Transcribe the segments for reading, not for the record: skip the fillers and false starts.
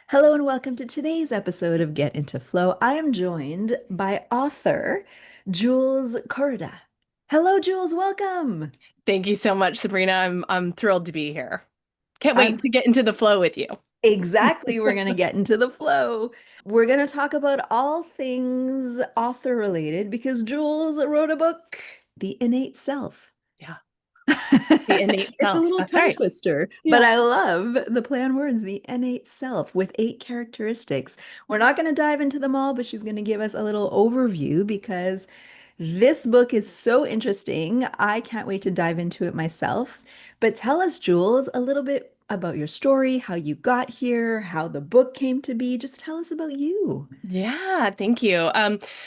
Hello and welcome to today's episode of Get Into Flow. I am joined by author Jules Kuroda. Hello, Jules, welcome. Thank you so much, Sabrina. I'm thrilled to be here. Can't I'm wait to s- get into the flow with you. exactly, we're going to get into the flow. We're going to talk about all things author related because Jules wrote a book, The Innate Self. Yeah, the innate It's a self. little That's tongue right. twister, but Yeah. I love the play on words, the innate self with 8 characteristics. We're not going to dive into them all, but she's going to give us a little overview because this book is so interesting. I can't wait to dive into it myself. But tell us, Jules, a little bit about your story, how you got here, how the book came to be. Just tell us about you. Yeah, thank you.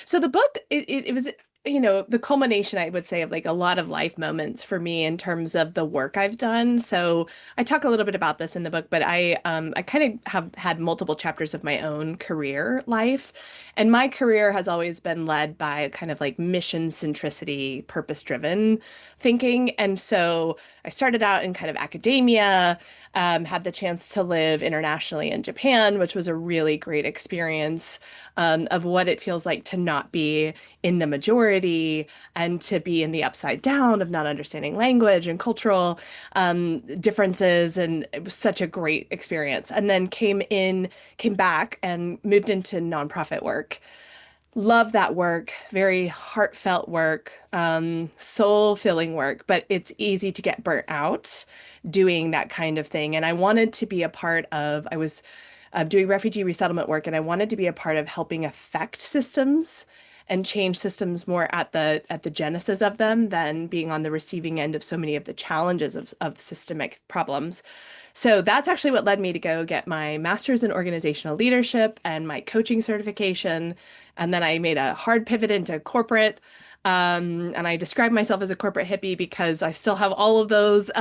So the book, it was, the culmination, I would say, of like a lot of life moments for me in terms of the work I've done. So I talk a little bit about this in the book, but I kind of have had multiple chapters of my own career life, and my career has always been led by kind of like mission centricity, purpose driven thinking. And so I started out in kind of academia, had the chance to live internationally in Japan, which was a really great experience of what it feels like to not be in the majority and to be in the upside down of not understanding language and cultural differences. And it was such a great experience. And then came back and moved into nonprofit work. Love that work, very heartfelt work, soul-filling work, but it's easy to get burnt out doing that kind of thing. And I wanted to be a part of, I was doing refugee resettlement work, and I wanted to be a part of helping affect systems and change systems more at the genesis of them than being on the receiving end of so many of the challenges of systemic problems. So that's actually what led me to go get my master's in organizational leadership and my coaching certification. And then I made a hard pivot into corporate. And I describe myself as a corporate hippie because I still have all of those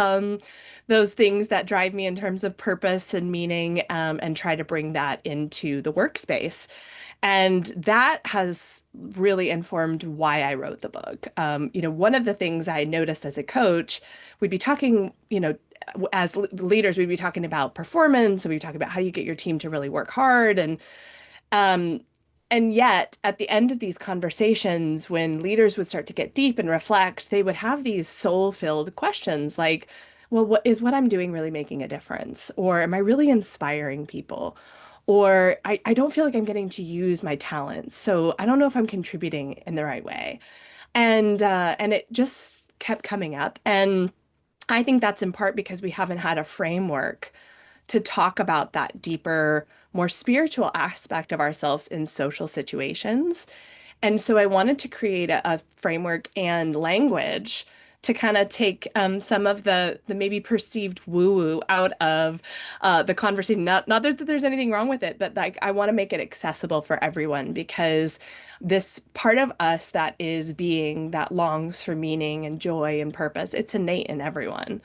things that drive me in terms of purpose and meaning, and try to bring that into the workspace. And that has really informed why I wrote the book. One of the things I noticed as a coach, we'd be talking, as leaders, we'd be talking about performance, and we'd be talking about how you get your team to really work hard. Um, and yet, at the end of these conversations, when leaders would start to get deep and reflect, they would have these soul-filled questions like, well, what I'm doing really making a difference? Or am I really inspiring people? Or I don't feel like I'm getting to use my talents. So I don't know if I'm contributing in the right way. And it just kept coming up. And I think that's in part because we haven't had a framework to talk about that deeper, more spiritual aspect of ourselves in social situations. And so I wanted to create a framework and language to kind of take some of the maybe perceived woo-woo out of the conversation. Not that there's anything wrong with it, but like I want to make it accessible for everyone because this part of us that is being that longs for meaning and joy and purpose, it's innate in everyone.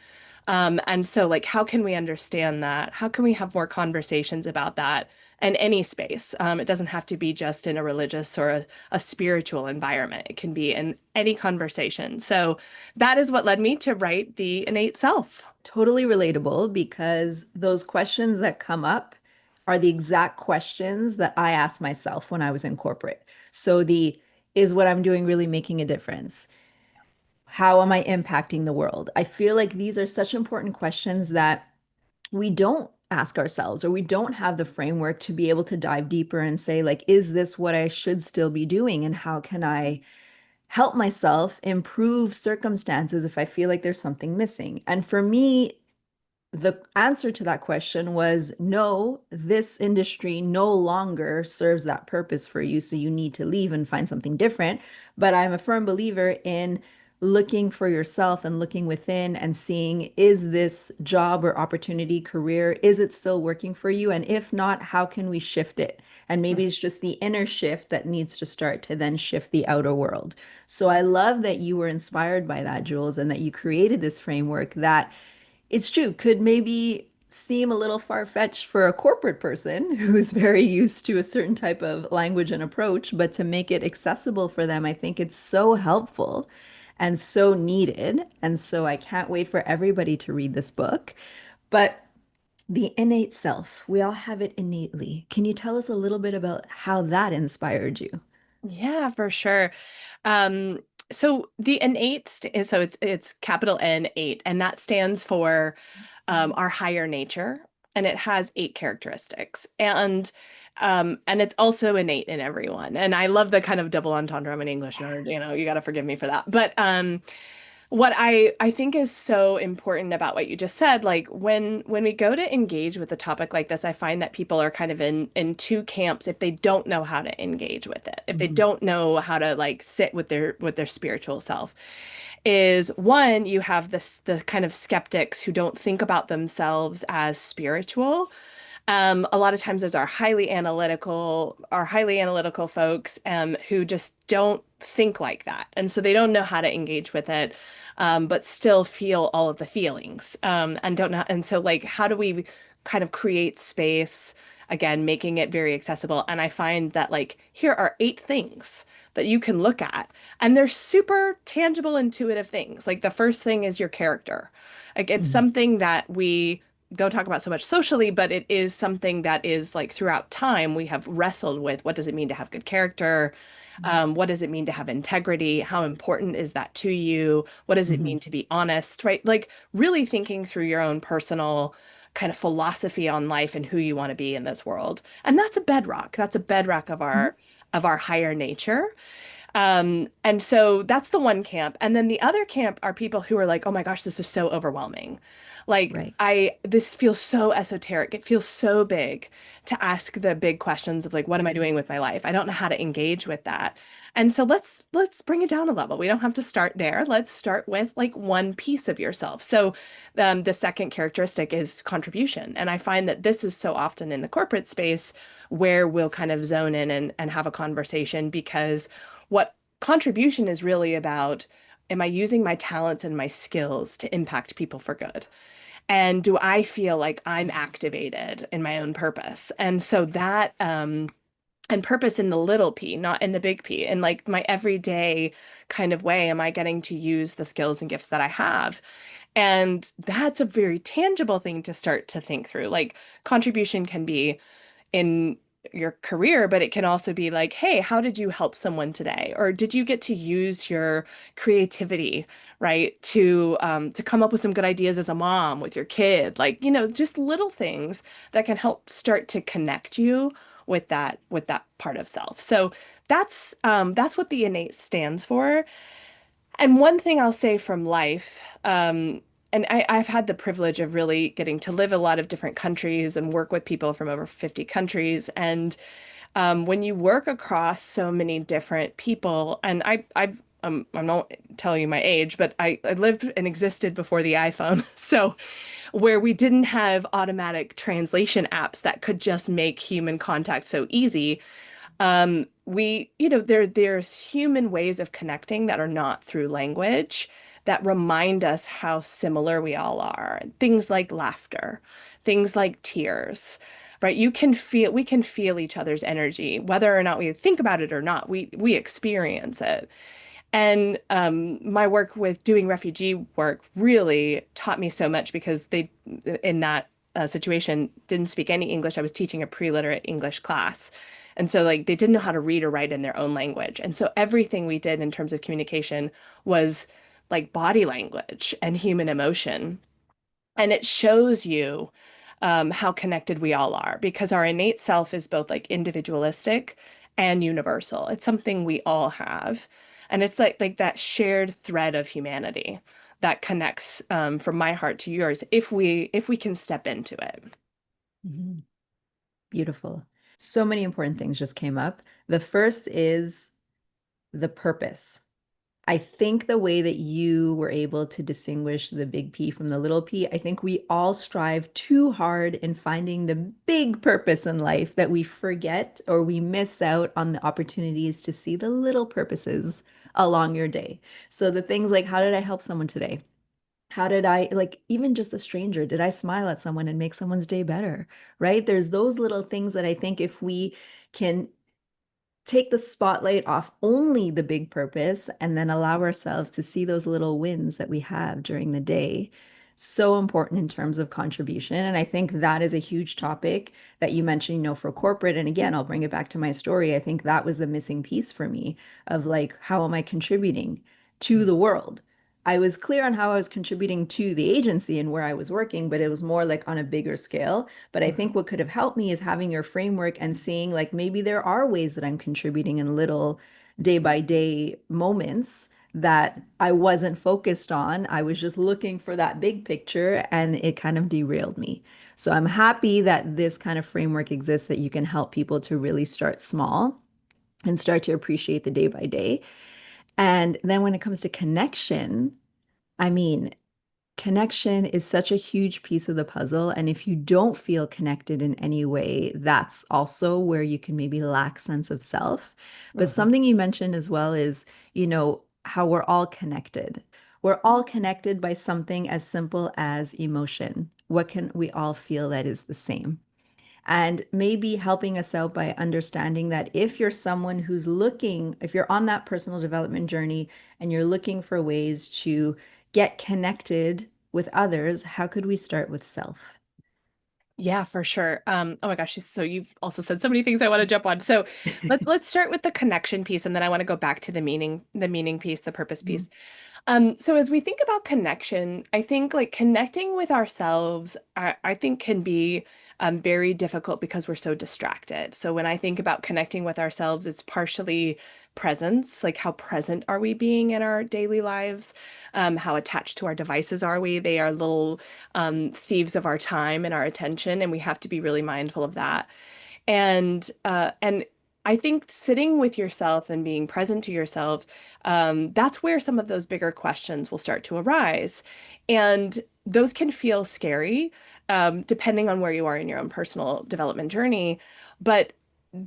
And so, like, how can we understand that? How can we have more conversations about that in any space? It doesn't have to be just in a religious or a spiritual environment. It can be in any conversation. So that is what led me to write The Innate Self. Totally relatable because those questions that come up are the exact questions that I asked myself when I was in corporate. So the is what I'm doing really making a difference? How am I impacting the world? I feel like these are such important questions that we don't ask ourselves or we don't have the framework to be able to dive deeper and say like, is this what I should still be doing? And how can I help myself improve circumstances if I feel like there's something missing? And for me, the answer to that question was no, this industry no longer serves that purpose for you. So you need to leave and find something different. But I'm a firm believer in looking for yourself and looking within and seeing, is this job or opportunity, career, is it still working for you? And if not, how can we shift it? And maybe it's just the inner shift that needs to start to then shift the outer world. So I love that you were inspired by that, Jules, and that you created this framework that it's true, could maybe seem a little far-fetched for a corporate person who's very used to a certain type of language and approach, but to make it accessible for them, I think it's so helpful and so needed. And so I can't wait for everybody to read this book. But The innate self. We all have it innately. Can you tell us a little bit about how that inspired you? Yeah, for sure. Um, so the innate so it's capital N8, and that stands for our higher nature, and it has 8 characteristics. And it's also innate in everyone. And I love the kind of double entendre. I'm an English nerd, you got to forgive me for that. But what I think is so important about what you just said, like when we go to engage with a topic like this, I find that people are kind of in two camps if they don't know how to engage with it, if they Mhm. don't know how to like sit with their spiritual self. Is one, you have the kind of skeptics who don't think about themselves as spiritual. A lot of times those are highly analytical folks who just don't think like that. And so they don't know how to engage with it, but still feel all of the feelings and don't know. And so, like, how do we kind of create space, again, making it very accessible? And I find that, like, here are 8 things that you can look at, and they're super tangible, intuitive things. Like, the first thing is your character. Like, it's Mhm. something that we don't talk about so much socially, but it is something that is like throughout time we have wrestled with. What does it mean to have good character? What does it mean to have integrity? How important is that to you? What does it Mhm. mean to be honest, right? Like really thinking through your own personal kind of philosophy on life and who you want to be in this world. And that's a bedrock. That's a bedrock Mhm. of our higher nature. And so that's the one camp. And then the other camp are people who are like, oh my gosh, this is so overwhelming. Like, Right. this feels so esoteric. It feels so big to ask the big questions of like, what am I doing with my life? I don't know how to engage with that. And so let's bring it down a level. We don't have to start there. Let's start with like one piece of yourself. So, the second characteristic is contribution. And I find that this is so often in the corporate space where we'll kind of zone in and have a conversation because what contribution is really about, am I using my talents and my skills to impact people for good? And do I feel like I'm activated in my own purpose? And so that, and purpose in the little p, not in the big P, in like my everyday kind of way, am I getting to use the skills and gifts that I have? And that's a very tangible thing to start to think through. Like contribution can be in your career, but it can also be like, hey, how did you help someone today? Or did you get to use your creativity, right, to come up with some good ideas as a mom with your kid? Like, just little things that can help start to connect you with that part of self. So that's what the innate stands for. And one thing I'll say from life, and I've had the privilege of really getting to live a lot of different countries and work with people from over 50 countries. And when you work across so many different people, and I'm not telling you my age, but I lived and existed before the iPhone. So where we didn't have automatic translation apps that could just make human contact so easy, there are human ways of connecting that are not through language that remind us how similar we all are. Things like laughter, things like tears, right? We can feel each other's energy, whether or not we think about it or not, we experience it. And my work with doing refugee work really taught me so much because they, in that situation, didn't speak any English. I was teaching a pre-literate English class. And so, like, they didn't know how to read or write in their own language. And so, everything we did in terms of communication was like body language and human emotion. And it shows you how connected we all are because our innate self is both like individualistic and universal. It's something we all have. And it's like that shared thread of humanity that connects from my heart to yours if we can step into it. Mhm. Beautiful. So many important things just came up. The first is the purpose. I think the way that you were able to distinguish the big P from the little p, I think we all strive too hard in finding the big purpose in life that we forget or we miss out on the opportunities to see the little purposes along your day. So the things like, how did I help someone today? How did I, like, even just a stranger, did I smile at someone and make someone's day better? Right? There's those little things that I think if we can take the spotlight off only the big purpose and then allow ourselves to see those little wins that we have during the day, so important in terms of contribution. And I think that is a huge topic that you mentioned, for corporate. And again, I'll bring it back to my story. I think that was the missing piece for me of like, how am I contributing to the world? I was clear on how I was contributing to the agency and where I was working, but it was more like on a bigger scale. But I think what could have helped me is having your framework and seeing like maybe there are ways that I'm contributing in little day by day moments that I wasn't focused on. I was just looking for that big picture and it kind of derailed me. So I'm happy that this kind of framework exists that you can help people to really start small and start to appreciate the day by day. And then when it comes to connection, I mean, connection is such a huge piece of the puzzle. And if you don't feel connected in any way, that's also where you can maybe lack sense of self. But Mhm. something you mentioned as well is, how we're all connected. We're all connected by something as simple as emotion. What can we all feel that is the same? And maybe helping us out by understanding that if you're someone who's looking, if you're on that personal development journey and you're looking for ways to get connected with others, how could we start with self? Yeah, for sure. Oh my gosh, so you've also said so many things I want to jump on. So let's start with the connection piece, and then I want to go back to the meaning piece, the purpose Mhm. piece. So as we think about connection, I think like connecting with ourselves, I think can be very difficult because we're so distracted. So when I think about connecting with ourselves, it's partially presence, like how present are we being in our daily lives? How attached to our devices are we? They are little thieves of our time and our attention, and we have to be really mindful of that. And I think sitting with yourself and being present to yourself, that's where some of those bigger questions will start to arise. And those can feel scary, depending on where you are in your own personal development journey. But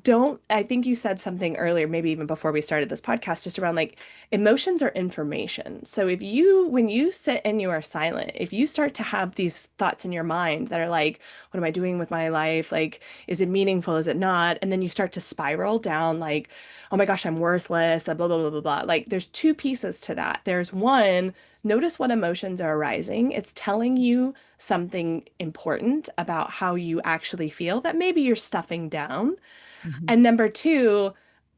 don't, I think you said something earlier, maybe even before we started this podcast, just around like emotions are information. So when you sit and you are silent, if you start to have these thoughts in your mind that are like, what am I doing with my life? Like, is it meaningful? Is it not? And then you start to spiral down like, oh my gosh, I'm worthless, blah, blah, blah, blah, blah. Like, there's two pieces to that. There's one, notice what emotions are arising. It's telling you something important about how you actually feel that maybe you're stuffing down. Mhm. And number two,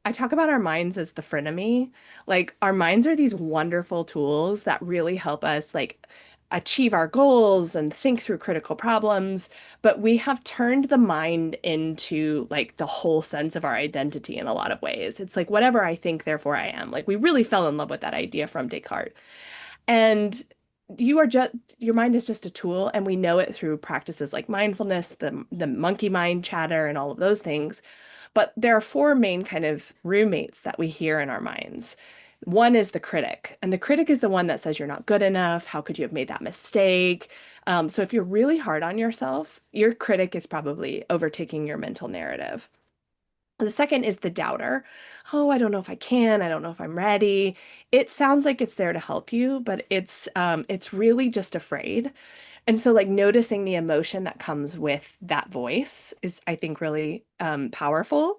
I talk about our minds as the frenemy. Like our minds are these wonderful tools that really help us like achieve our goals and think through critical problems, but we have turned the mind into like the whole sense of our identity in a lot of ways. It's like whatever I think, therefore I am. Like we really fell in love with that idea from Descartes. And you are just your mind is just a tool, and we know it through practices like mindfulness, the monkey mind chatter, and all of those things. But there are four main kind of roommates that we hear in our minds. One is the critic, and the critic is the one that says you're not good enough. How could you have made that mistake? So if you're really hard on yourself, your critic is probably overtaking your mental narrative. The second is the doubter. Oh, I don't know if I can. I don't know if I'm ready. It sounds like it's there to help you, but it's really just afraid. And so like noticing the emotion that comes with that voice is, I think, really powerful.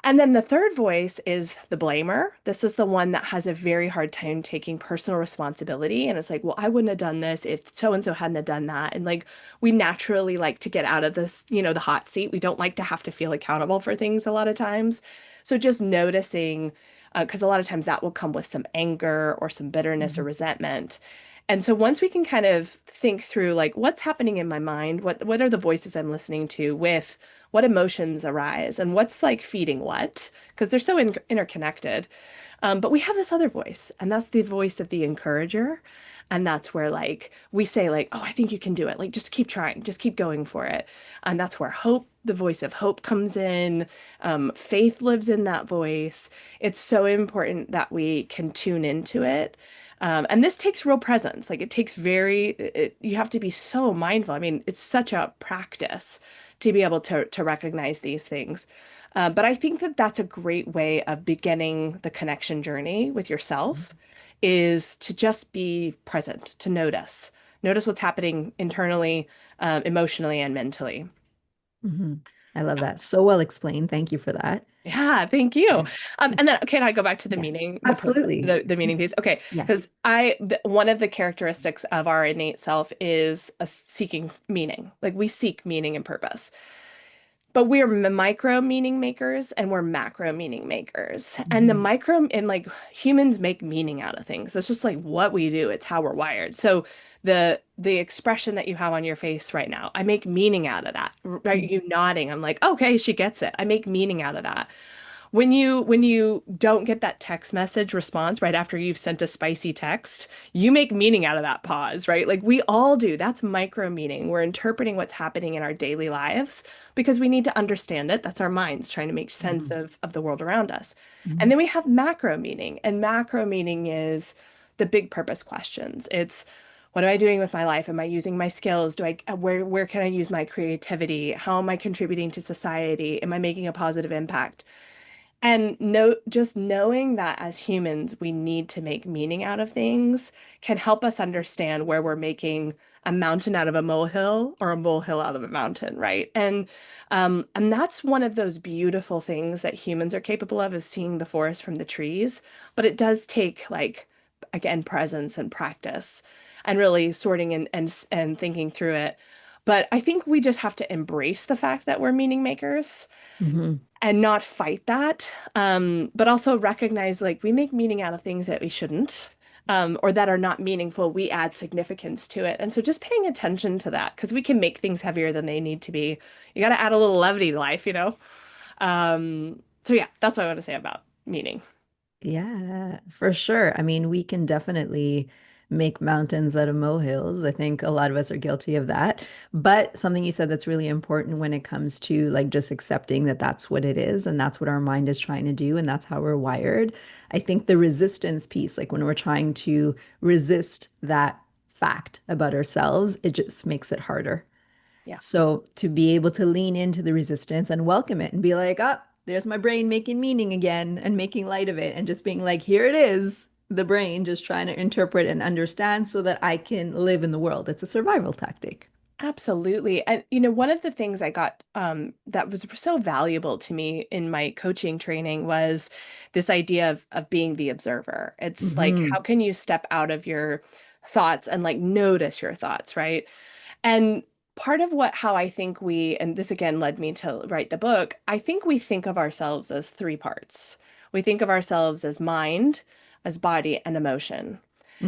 And then the third voice is the blamer. This is the one that has a very hard time taking personal responsibility. And it's like, well, I wouldn't have done this if so and so hadn't have done that. And like, we naturally like to get out of this, the hot seat. We don't like to have to feel accountable for things a lot of times. So just noticing, because a lot of times that will come with some anger or some bitterness or Mhm. resentment. And so once we can kind of think through like what's happening in my mind, what are the voices I'm listening to with what emotions arise and what's like feeding what, because they're so interconnected. But we have this other voice, and that's the voice of the encourager. And that's where like we say like, oh, I think you can do it. Like just keep trying, just keep going for it. And that's where hope, the voice of hope comes in. Faith lives in that voice. It's so important that we can tune into it. And this takes real presence. Like it takes you have to be so mindful. I mean, it's such a practice to be able to recognize these things. But I think that that's a great way of beginning the connection journey with yourself is to just be present, to notice what's happening internally, emotionally, and mentally. Mhm. I love that. So well explained. Thank you for that. Yeah, thank you. Yeah. And then can I go back to the Yeah. meaning, Absolutely. the meaning piece? Okay, Yeah. because one of the characteristics of our innate self is a seeking meaning. Like we seek meaning and purpose. But we're micro meaning makers and we're macro meaning makers. And the Mhm. micro and like humans make meaning out of things. That's just like what we do. It's how we're wired. So the expression that you have on your face right now, I make meaning out of that. Right? You nodding. I'm like, okay, she gets it. I make meaning out of that. When you don't get that text message response right after you've sent a spicy text, you make meaning out of that pause, right? Like we all do. That's micro meaning. We're interpreting what's happening in our daily lives because we need to understand it. That's our minds trying to make sense Mhm. of the world around us. And Mhm. then we have macro meaning, and macro meaning is the big purpose questions. It's what am I doing with my life? Am I using my skills? Do I where can I use my creativity? How am I contributing to society? Am I making a positive impact? And just knowing that as humans, we need to make meaning out of things can help us understand where we're making a mountain out of a molehill or a molehill out of a mountain, right? And that's one of those beautiful things that humans are capable of is seeing the forest from the trees. But it does take like, again, presence and practice and really sorting and thinking through it. But I think we just have to embrace the fact that we're meaning makers Mhm. and not fight that, but also recognize like we make meaning out of things that we shouldn't, or that are not meaningful. We add significance to it. And so just paying attention to that, because we can make things heavier than they need to be. You got to add a little levity to life, you know? So yeah, that's what I want to say about meaning. Yeah, for sure. I mean, we can definitely make mountains out of molehills. I think a lot of us are guilty of that. But something you said that's really important when it comes to like just accepting that that's what it is and that's what our mind is trying to do and that's how we're wired. I think the resistance piece, like when we're trying to resist that fact about ourselves, it just makes it harder. Yeah, So to be able to lean into the resistance and welcome it and be like, oh, there's my brain making meaning again and making light of it and just being like, here it is, the brain just trying to interpret and understand so that I can live in the world. It's a survival tactic. absolutely. And one of the things I got that was so valuable to me in my coaching training was this idea of being the observer. It's like, Hmm. how can you step out of your thoughts and like notice your thoughts, right? And part of how I think and this again led me to write the book, I think we think of ourselves as three parts. We think of ourselves as mind, as body, and emotion.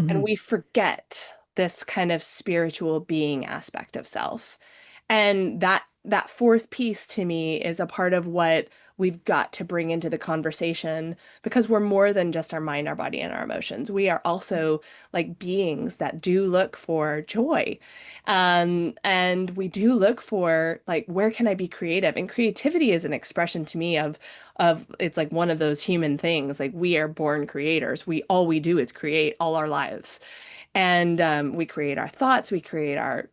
And Hmm. we forget this kind of spiritual being aspect of self. And that fourth piece to me is a part of what we've got to bring into the conversation because we're more than just our mind, our body, and our emotions. We are also like beings that do look for joy. And we do look for like where can I be creative? And creativity is an expression to me of it's like one of those human things. Like we are born creators. We do is create all our lives. And we create our thoughts, we create our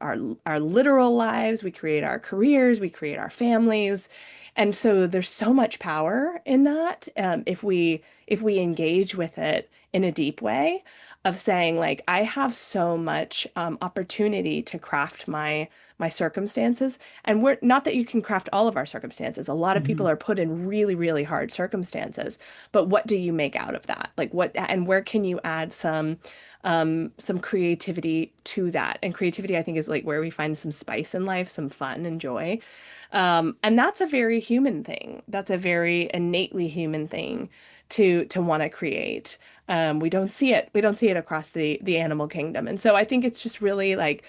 literal lives, we create our careers, we create our families. And so there's so much power in that if we engage with it in a deep way of saying like I have so much opportunity to craft my circumstances. And we're not that you can craft all of our circumstances. A lot of people Hmm. are put in really, really hard circumstances. But what do you make out of that? Like what and where can you add some creativity to that. And creativity, I think, is like where we find some spice in life, some fun and joy. And that's a very human thing. That's a very innately human thing to want to create. We don't see it. We don't see it across the animal kingdom. And so I think it's just really like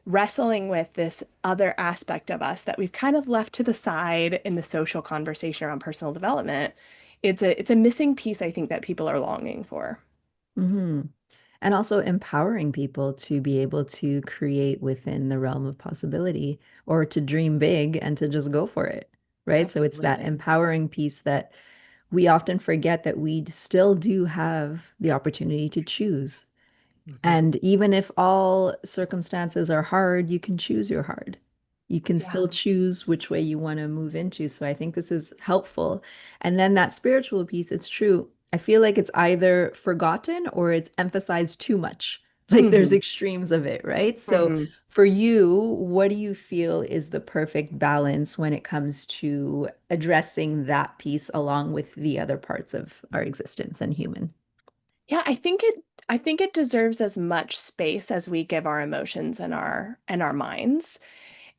wrestling with this other aspect of us that we've kind of left to the side in the social conversation around personal development. It's a missing piece, I think, that people are longing for. Hmm. And also empowering people to be able to create within the realm of possibility or to dream big and to just go for it, right? So it's that Absolutely. empowering piece that we often forget that we still do have the opportunity to choose. Mhm. And even if all circumstances are hard, you can choose your hard. You can Yeah. still choose which way you want to move into. So I think this is helpful. And then that spiritual piece, it's true. I feel like it's either forgotten or it's emphasized too much. Like there's Hmm. extremes of it, right? So Hmm. for you, what do you feel is the perfect balance when it comes to addressing that piece along with the other parts of our existence and human? Yeah, I think it deserves as much space as we give our emotions and our minds.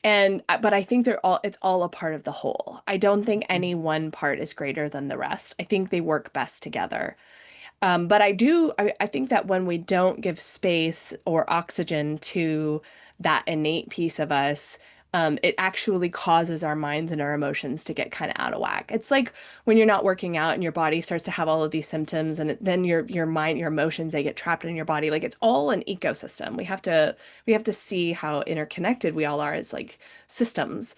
And but I think they're all it's all a part of the whole. I don't think any one part is greater than the rest. I think they work best together. But I think that when we don't give space or oxygen to that innate piece of us, it actually causes our minds and our emotions to get kind of out of whack. It's like when you're not working out and your body starts to have all of these symptoms, and then your mind, your emotions, they get trapped in your body. Like it's all an ecosystem. We have to see how interconnected we all are as like systems.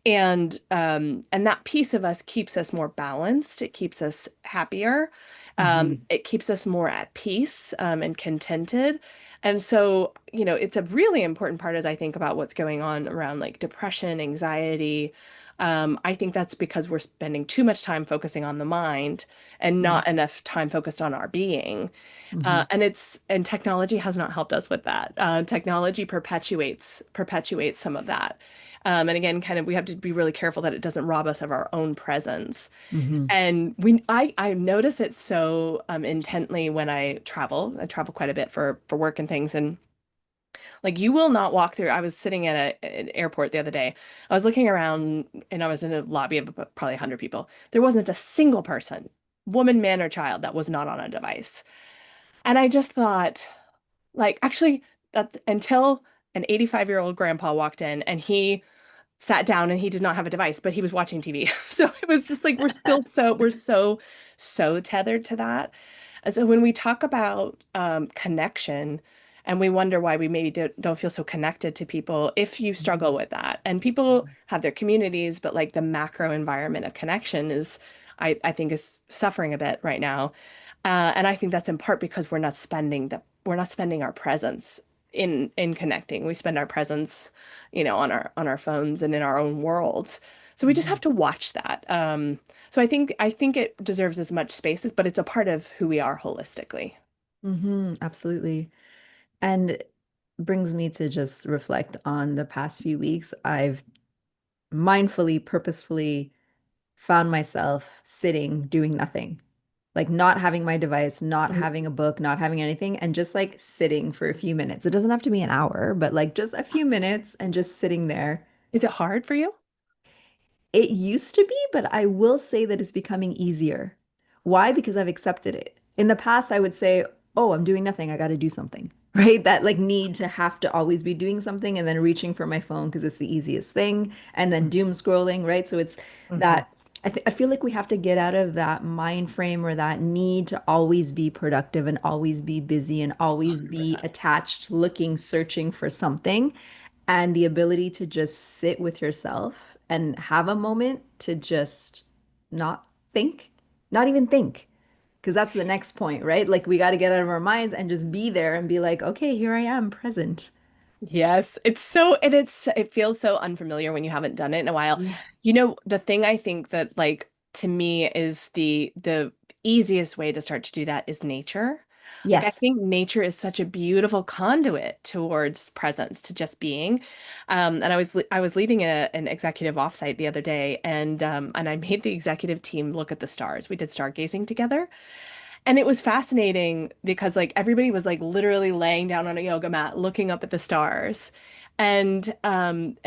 And that piece of us keeps us more balanced. It keeps us happier. Hmm. It keeps us more at peace, and contented. And so, you know, it's a really important part as I think about what's going on around like depression, anxiety. I think that's because we're spending too much time focusing on the mind and Yeah. not enough time focused on our being. Hmm. And technology has not helped us with that. Technology perpetuates some of that. And again, kind of we have to be really careful that it doesn't rob us of our own presence. Hmm. And I notice it so intently when I travel. I travel quite a bit for work and things, and like you will not walk through. I was sitting at an airport the other day. I was looking around, and I was in a lobby of probably 100 people. There wasn't a single person, woman, man, or child, that was not on a device. And I just thought, like, actually, that until an 85-year-old grandpa walked in and he sat down and he did not have a device, but he was watching TV. So it was just like we're so tethered to that. And so when we talk about connection and we wonder why we maybe don't feel so connected to people, if you struggle with that, and people have their communities, but like the macro environment of connection is, I think, is suffering a bit right now. And I think that's in part because we're not spending our presence in connecting. We spend our presence, you know, on our phones and in our own worlds. So we just have to watch that. So I think it deserves as much space, but it's a part of who we are holistically. Hmm. Absolutely. And brings me to just reflect on the past few weeks. I've mindfully, purposefully found myself sitting, doing nothing, like not having my device, not Mhm. having a book, not having anything, and just like sitting for a few minutes. It doesn't have to be an hour, but like just a few minutes and just sitting there. Is it hard for you? It used to be, but I will say that it's becoming easier. Why? Because I've accepted it. In the past, I would say, oh, I'm doing nothing. I got to do something, right? That like need to have to always be doing something and then reaching for my phone because it's the easiest thing and then doom scrolling, right? So it's Mhm. that I feel like we have to get out of that mind frame or that need to always be productive and always be busy and always be 100%. attached, looking, searching for something and the ability to just sit with yourself and have a moment to just not think, not even think. Because that's the next point, right? Like we got to get out of our minds and just be there and be like, okay, here I am, present. Yes, it feels so unfamiliar when you haven't done it in a while. Yeah. You know, the thing I think that like to me is the easiest way to start to do that is nature. Like I Yes. think nature is such a beautiful conduit towards presence, to just being. And I was leading an executive offsite the other day, and I made the executive team look at the stars. We did stargazing together. And it was fascinating because like everybody was like literally laying down on a yoga mat looking up at the stars. And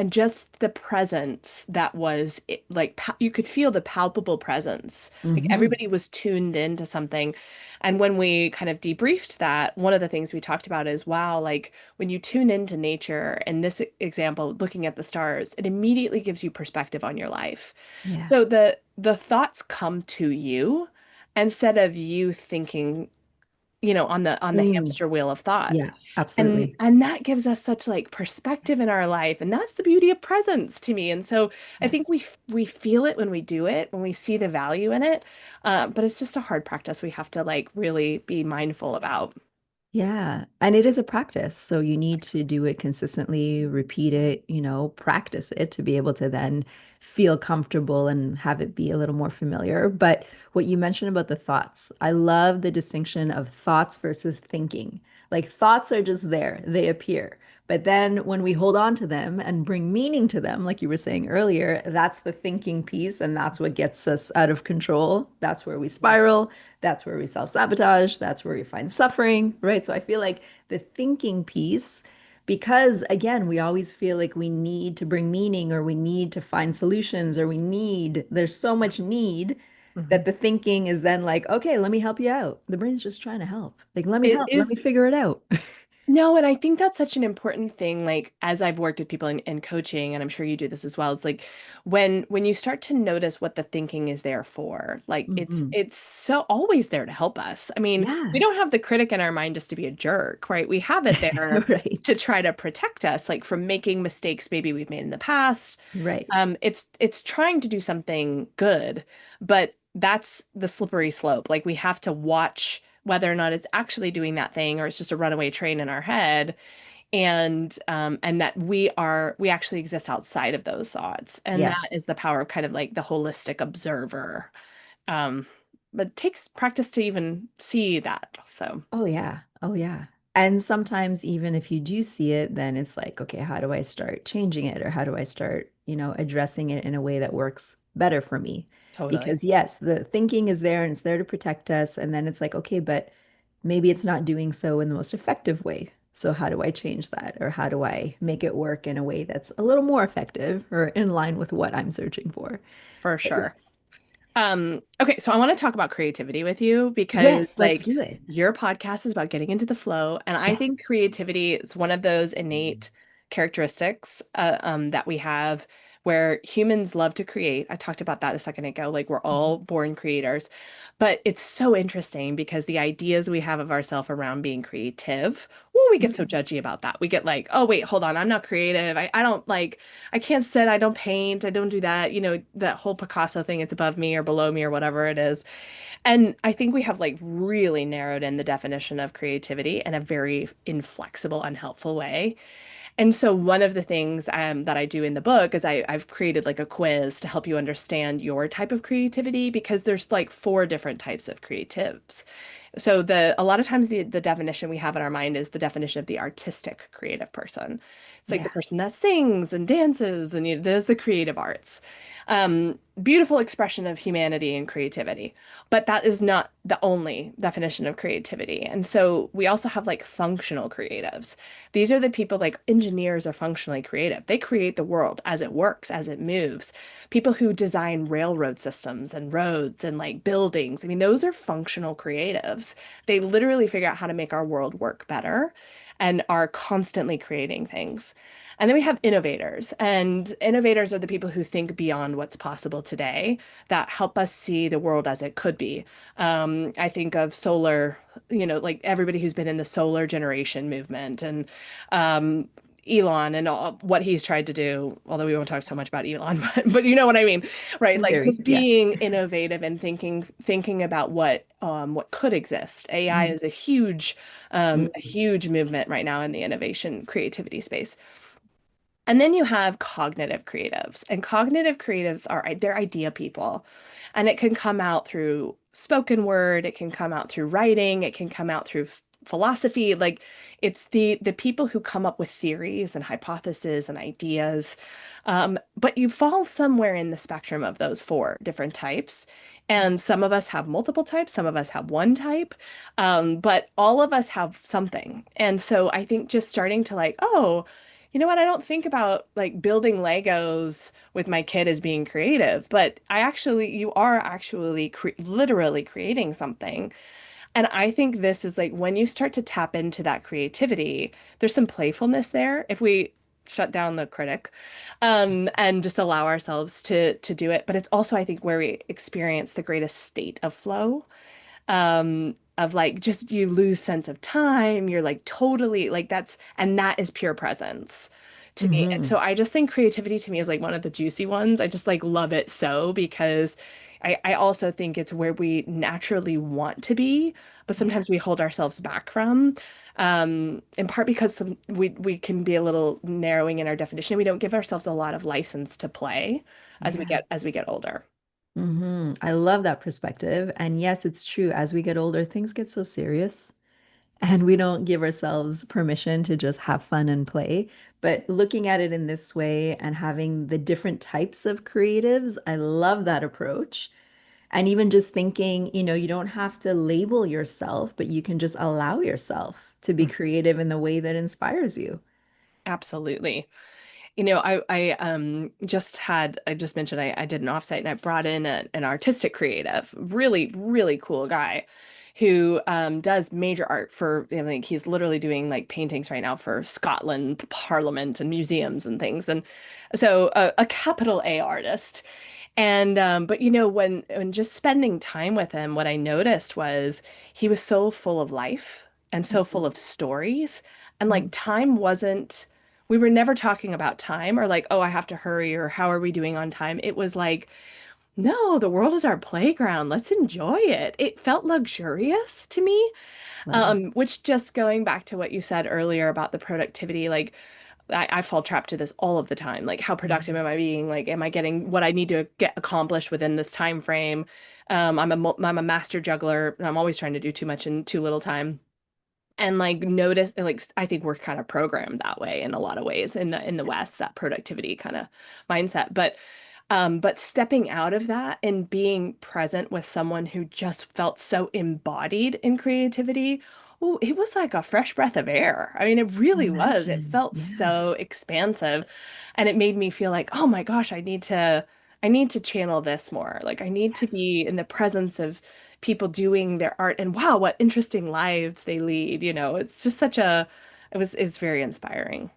just the presence that was like you could feel the palpable presence. Like Hmm. everybody was tuned into something. And when we kind of debriefed that, one of the things we talked about is wow, like when you tune into nature, in this example, looking at the stars, it immediately gives you perspective on your life. Yeah. So the thoughts come to you instead of you thinking, you know, on the Mm. hamster wheel of thought. Yeah, absolutely. And that gives us such like perspective in our life, and that's the beauty of presence to me. And so I think Yes. we feel it when we do it, when we see the value in it. But it's just a hard practice we have to like really be mindful about. Yeah. And it is a practice. So you need to do it consistently, repeat it, practice it to be able to then feel comfortable and have it be a little more familiar. But what you mentioned about the thoughts, I love the distinction of thoughts versus thinking. Like thoughts are just there, they appear. But then when we hold on to them and bring meaning to them, like you were saying earlier, that's the thinking piece, and that's what gets us out of control. That's where we spiral. That's where we self-sabotage. That's where we find suffering, right? So I feel like the thinking piece, because again, we always feel like we need to bring meaning or we need to find solutions or there's so much need that Mhm. the thinking is then like, okay, let me help you out. The brain's just trying to help. Like, let me It help, let me is. figure it out. No, and I think that's such an important thing. Like as I've worked with people in coaching, and I'm sure you do this as well, it's like when you start to notice what the thinking is there for, like Mhm. it's so always there to help us. I mean, we Yeah. don't have the critic in our mind just to be a jerk, right? We have it there to Right. try to protect us, like from making mistakes maybe we've made in the past. Right. It's trying to do something good, but that's the slippery slope. Like we have to watch whether or not it's actually doing that thing or it's just a runaway train in our head, and that we actually exist outside of those thoughts, and that Yes. is the power of kind of like the holistic observer. Um, but it takes practice to even see that. So Oh, yeah. Oh, yeah. And sometimes even if you do see it, then it's like, okay, how do I start changing it? Or how do I start, addressing it in a way that works better for me? totally, Because yes, the thinking is there and it's there to protect us. And then it's like, okay, but maybe it's not doing so in the most effective way. So how do I change that? Or how do I make it work in a way that's a little more effective or in line with what I'm searching for? for But sure. yes. Okay, so I want to talk about creativity with you because Yes, let's like do it. your podcast is about getting into the flow, and I Yes. think creativity is one of those innate characteristics that we have where humans love to create. I talked about that a second ago. Like we're all born creators, but it's so interesting because the ideas we have of ourselves around being creative, well, we get so Mhm. judgy about that. We get like, oh wait, hold on, I'm not creative. I don't like I can't sit, I don't paint, I don't do that. You know, that whole Picasso thing, it's above me or below me or whatever it is. And I think we have like really narrowed in the definition of creativity in a very inflexible, unhelpful way. And so one of the things that I do in the book is I've created like a quiz to help you understand your type of creativity because there's like four different types of creatives. So a lot of times the definition we have in our mind is the definition of the artistic creative person. It's like the Yeah. person that sings and dances and does the creative arts. Beautiful expression of humanity and creativity. But that is not the only definition of creativity. And so we also have like functional creatives. These are the people like engineers are functionally creative. They create the world as it works, as it moves. People who design railroad systems and roads and like buildings. I mean, those are functional creatives. They literally figure out how to make our world work better and are constantly creating things. And then we have innovators, and innovators are the people who think beyond what's possible today that help us see the world as it could be. I think of solar, like everybody who's been in the solar generation movement and um, Elon and what he's tried to do, although we won't talk so much about Elon, but you know what I mean, right? In Like theory, just yeah. being innovative and thinking about what could exist. AI Mhm. is a Mhm. huge movement right now in the innovation creativity space. And then you have cognitive creatives, and cognitive creatives are they're idea people. And it can come out through spoken word, it can come out through writing, it can come out through philosophy. Like it's the people who come up with theories and hypotheses and ideas. But you fall somewhere in the spectrum of those four different types. And some of us have multiple types, some of us have one type, but all of us have something. And so I think just starting to like, oh, you know what? I don't think about like building Legos with my kid as being creative, but you are actually literally creating something. And I think this is like when you start to tap into that creativity, there's some playfulness there if we shut down the critic, and just allow ourselves to do it. But it's also, I think, where we experience the greatest state of flow, of like just you lose sense of time. You're like totally like and that is pure presence to me. And Mhm. so I just think creativity to me is like one of the juicy ones. I just like love it so because I also think it's where we naturally want to be, but Yeah. sometimes we hold ourselves back from. In part because we can be a little narrowing in our definition. We don't give ourselves a lot of license to play Yeah. as we get older. I love that perspective. And yes, it's true. As we get older, things get so serious. and we don't give ourselves permission to just have fun and play. But looking at it in this way and having the different types of creatives, I love that approach. And even just thinking, you don't have to label yourself, but you can just allow yourself to be creative in the way that inspires you. Absolutely. I just mentioned I did an offsite and I brought in an artistic creative, really, really cool guy who does major art for, like he's literally doing like paintings right now for Scotland, Parliament and museums and things. And so a capital A artist. And but when just spending time with him, what I noticed was he was so full of life and so full of stories. And like Mhm. time wasn't, we were never talking about time or like, oh, I have to hurry or how are we doing on time? It was like, no, the world is our playground. Let's enjoy it. It felt luxurious to me. Love that. Which just going back to what you said earlier about the productivity, like I fall trapped to this all of the time. Like, how productive Mhm. am I being? Like, am I getting what I need to get accomplished within this time frame? I'm a master juggler, and I'm always trying to do too much in too little time. And like notice, like I think we're kind of programmed that way in a lot of ways in the West, that productivity kind of mindset. But stepping out of that and being present with someone who just felt so embodied in creativity, oh, it was like a fresh breath of air. I mean, it really was. It Imagine. felt Yeah. so expansive, and it made me feel like, oh my gosh, I need to channel this more. Like I need to Yes. be in the presence of people doing their art, and wow, what interesting lives they lead. It's just it's very inspiring.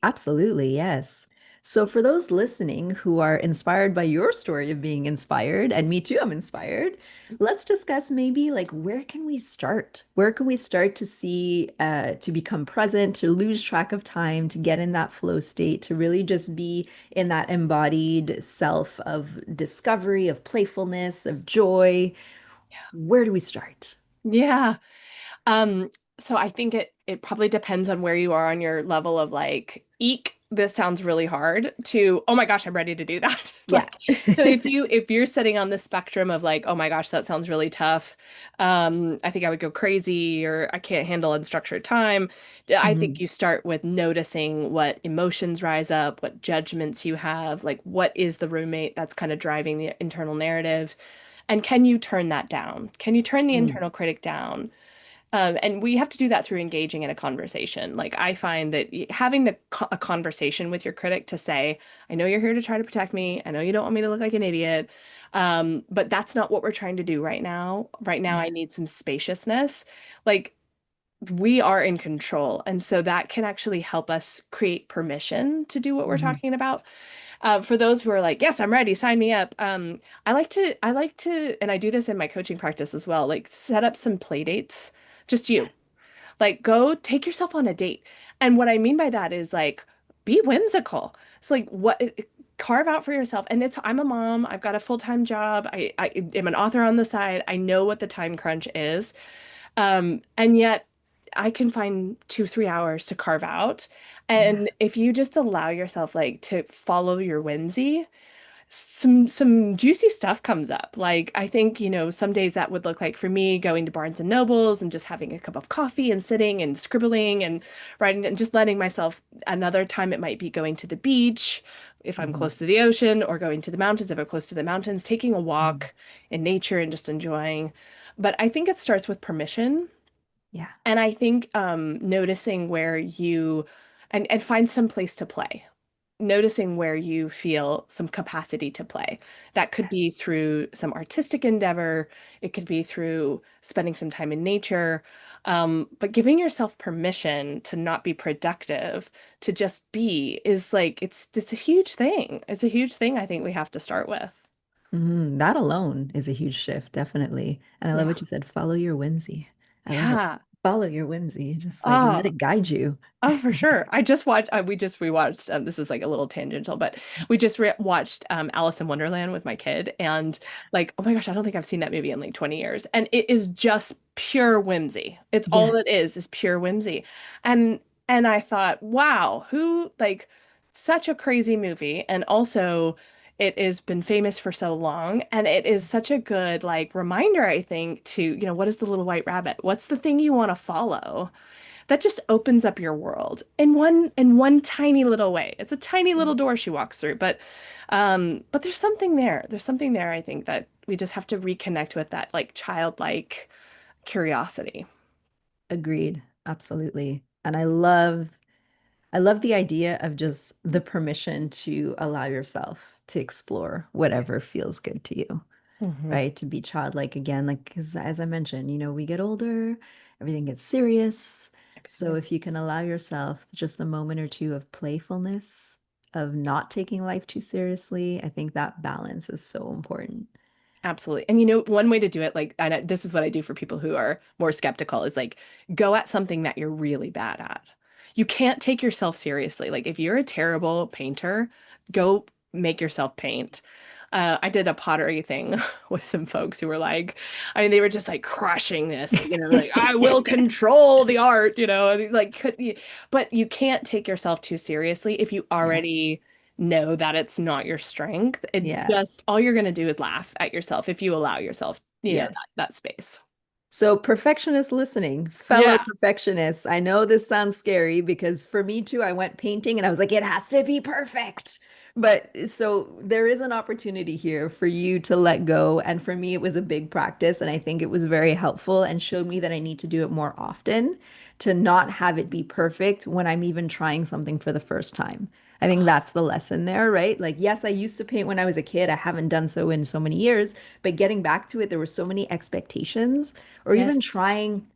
Absolutely, yes. So, for those listening who are inspired by your story of being inspired, and me too, I'm inspired, let's discuss maybe like where can we start? Where can we start to see, to become present, to lose track of time, to get in that flow state, to really just be in that embodied self of discovery, of playfulness, of joy? Where do we start? Yeah. Um, so I think it probably depends on where you are on your level of like, eek, this sounds really hard to, oh my gosh, I'm ready to do that. Yeah. Like, so if you're sitting on the spectrum of like, oh my gosh, that sounds really tough. I think I would go crazy or I can't handle unstructured time. I think Mhm. you start with noticing what emotions rise up, what judgments you have, like what is the roommate that's kind of driving the internal narrative. And can you turn that down? Can you turn the Mm. internal critic down? And we have to do that through engaging in a conversation. Like I find that having a conversation with your critic to say, I know you're here to try to protect me. I know you don't want me to look like an idiot. But that's not what we're trying to do right now. Right now, Yeah. I need some spaciousness. Like we are in control. And so that can actually help us create permission to do what we're Mhm. talking about. For those who are like, yes, I'm ready, sign me up. I like to, and I do this in my coaching practice as well, like set up some play dates, just you. Like go take yourself on a date. And what I mean by that is like be whimsical. It's like what carve out for yourself. And I'm a mom, I've got a full-time job, I am an author on the side. I know what the time crunch is. And yet I can find 2, 3 hours to carve out. Yeah. And if you just allow yourself like to follow your whimsy, some juicy stuff comes up. Like I think, some days that would look like for me going to Barnes and Nobles and just having a cup of coffee and sitting and scribbling and writing and just letting myself. Another time it might be going to the beach if I'm Mhm. close to the ocean or going to the mountains if I'm close to the mountains, taking a Mhm. walk in nature and just enjoying. But I think it starts with permission. Yeah. And I think noticing where you and find some place to play. Noticing where you feel some capacity to play. That could be through some artistic endeavor. It could be through spending some time in nature. But giving yourself permission to not be productive, to just be, is like it's a huge thing. It's a huge thing I think we have to start with. That alone is a huge shift, definitely. And I love Yeah. what you said, follow your whimsy. I love it. Yeah. Follow your whimsy. Just like let Oh, it guide you. Oh, for sure. I just watched, we just rewatched, this is like a little tangential, but we just re watched Alice in Wonderland with my kid. And like, oh my gosh, I don't think I've seen that movie in like 20 years. And it is just pure whimsy. It's all it Yes. is pure whimsy. And, and I thought, wow, who, like, such a crazy movie. And also, It has been famous for so long, and it is such a good like reminder, I think, to, what is the little white rabbit? What's the thing you want to follow? That just opens up your world Yes. in one tiny little way. It's a tiny little Mhm. door she walks through, but there's something there. There's something there, I think, that we just have to reconnect with that like childlike curiosity. Agreed. Absolutely. And I love the idea of just the permission to allow yourself to explore whatever feels good to you, Hmm. right? To be childlike again, like, because as I mentioned, we get older, everything gets serious. So Absolutely. if you can allow yourself just a moment or two of playfulness, of not taking life too seriously, I think that balance is so important. Absolutely. And one way to do it, like, this is what I do for people who are more skeptical, is like go at something that you're really bad at. You can't take yourself seriously. Like, if you're a terrible painter, go make yourself paint. I did a pottery thing with some folks who were like, I mean, they were just like crushing this, like, I will control the art, and, like, but you can't take yourself too seriously if you Yeah. already know that it's not your strength. It Yeah. just, all you're going to do is laugh at yourself if you allow yourself, Yes. that space. So, perfectionist listening, fellow Yeah. perfectionists, I know this sounds scary because for me too, I went painting and I was like, it has to be perfect. But so there is an opportunity here for you to let go. And for me, it was a big practice. And I think it was very helpful and showed me that I need to do it more often to not have it be perfect when I'm even trying something for the first time. I think that's the lesson there, right? Like, yes, I used to paint when I was a kid. I haven't done so in so many years, but getting back to it, there were so many expectations or even Yes. trying.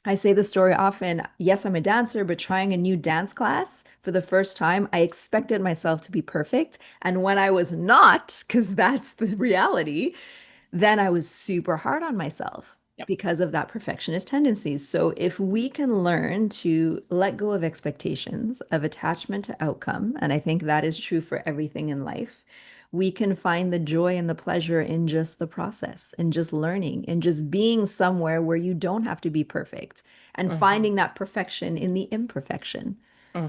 I say the story often. Yes, I'm a dancer, but trying a new dance class for the first time, I expected myself to be perfect. And when I was not, because that's the reality, then I was super hard on myself Yep. because of that perfectionist tendencies. So if we can learn to let go of expectations, of attachment to outcome, and I think that is true for everything in life, we can find the joy and the pleasure in just the process and just learning and just being somewhere where you don't have to be perfect and Hmm. finding that perfection in the imperfection. Hmm.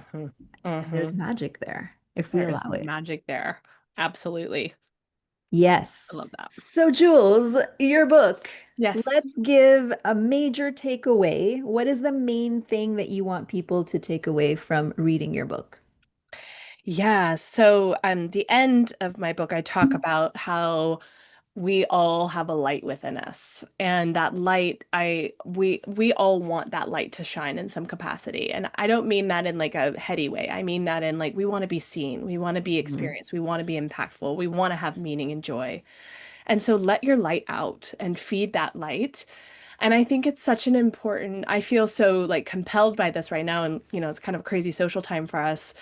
And there's Hmm. magic there if we There is allow it. magic there. Absolutely. I Yes. love that. So, Jules, your book, Yes. let's give a major takeaway. What is the main thing that you want people to take away from reading your book? Yeah. So, the end of my book, I talk about how we all have a light within us, and that light, we all want that light to shine in some capacity. And I don't mean that in like a heady way. I mean that in like we want to be seen, we want to be Mhm. experienced, we want to be impactful, we want to have meaning and joy. And so let your light out and feed that light. And I think it's such an important, I feel so like compelled by this right now. And, it's kind of a crazy social time for us,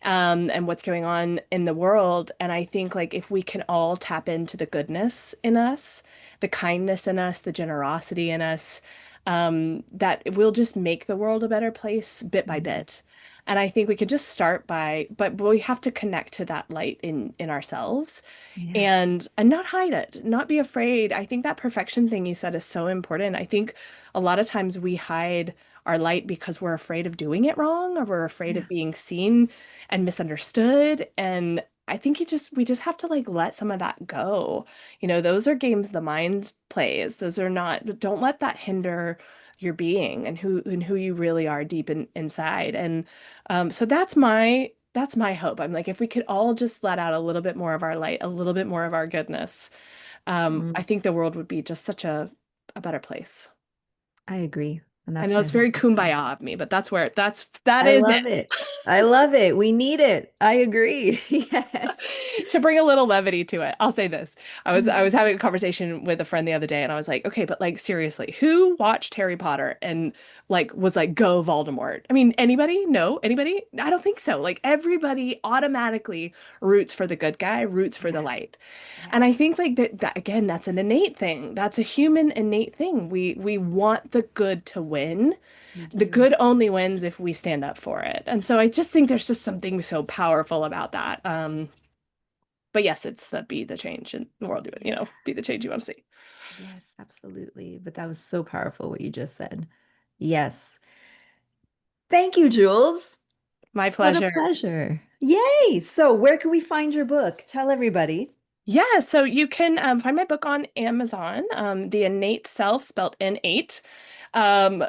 and what's going on in the world. And I think like if we can all tap into the goodness in us, the kindness in us, the generosity in us, that it will just make the world a better place bit by Mhm. bit. And I think we could just start but we have to connect to that light in ourselves Yeah. and not hide it, not be afraid. I think that perfection thing you said is so important. I think a lot of times we hide our light because we're afraid of doing it wrong or we're afraid Yeah. of being seen and misunderstood. And I think we just have to like let some of that go. Those are games the mind plays. Those are not, don't let that hinder your being and who you really are deep inside. And so that's my hope. I'm like, if we could all just let out a little bit more of our light, a little bit more of our goodness, I Mhm. think the world would be just such a better place. I agree. And I that's know my it's hope very as well. kumbaya of me, but that I is love it. I love it. We need it. I agree. Yes. to bring a little levity to it. I'll say this. I was Mhm. having a conversation with a friend the other day and I was like, okay, but like seriously, who watched Harry Potter and like was like, go Voldemort? I mean, anybody? No? Anybody? I don't think so. Like everybody automatically roots for the good guy, roots for the Yeah. light. Yeah. And I think like that again, that's an innate thing. That's a human innate thing. We want the good to win. We The do. good only wins if we stand up for it. And so I just think there's just something so powerful about that. But yes, it's the be the change in the world, Yeah. be the change you want to see. Yes, absolutely. But that was so powerful what you just said. Yes. Thank you, Jules. My What a pleasure. pleasure. Yay! So, where can we find your book? Tell everybody. Yeah, so you can find my book on Amazon, The Innate Self, spelled N8. Um,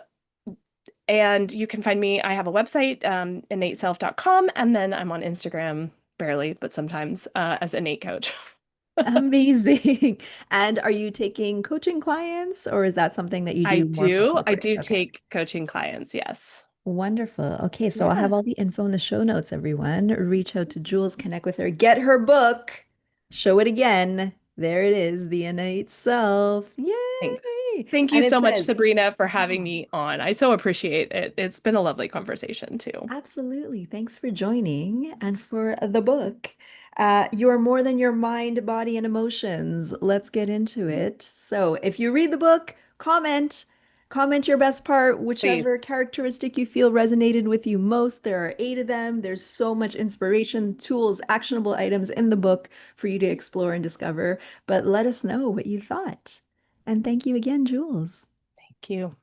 and you can find me, I have a website, innateself.com, and then I'm on Instagram, barely, but sometimes, as Innate Coach. Amazing. And are you taking coaching clients or is that something that you I do more for do. I corporate? do Okay. take coaching clients, yes. Wonderful. Okay, so I'll have Yeah, all the info in the show notes, everyone. Reach out to Jules, connect with her, get her book, show it again. There it is, The Innate Self. thanks. Yay! Thank you And it so much, says, Sabrina, for having oh, me on. I so appreciate it. It's been a lovely conversation too. absolutely. Thanks for joining and for the book. You're more than your mind, body, and emotions. Let's get into it. So, if you read the book, comment your best part, Please, whichever characteristic you feel resonated with you most. There are 8 of them. There's so much inspiration, tools, actionable items in the book for you to explore and discover. But let us know what you thought. And thank you again, Jules. thank you.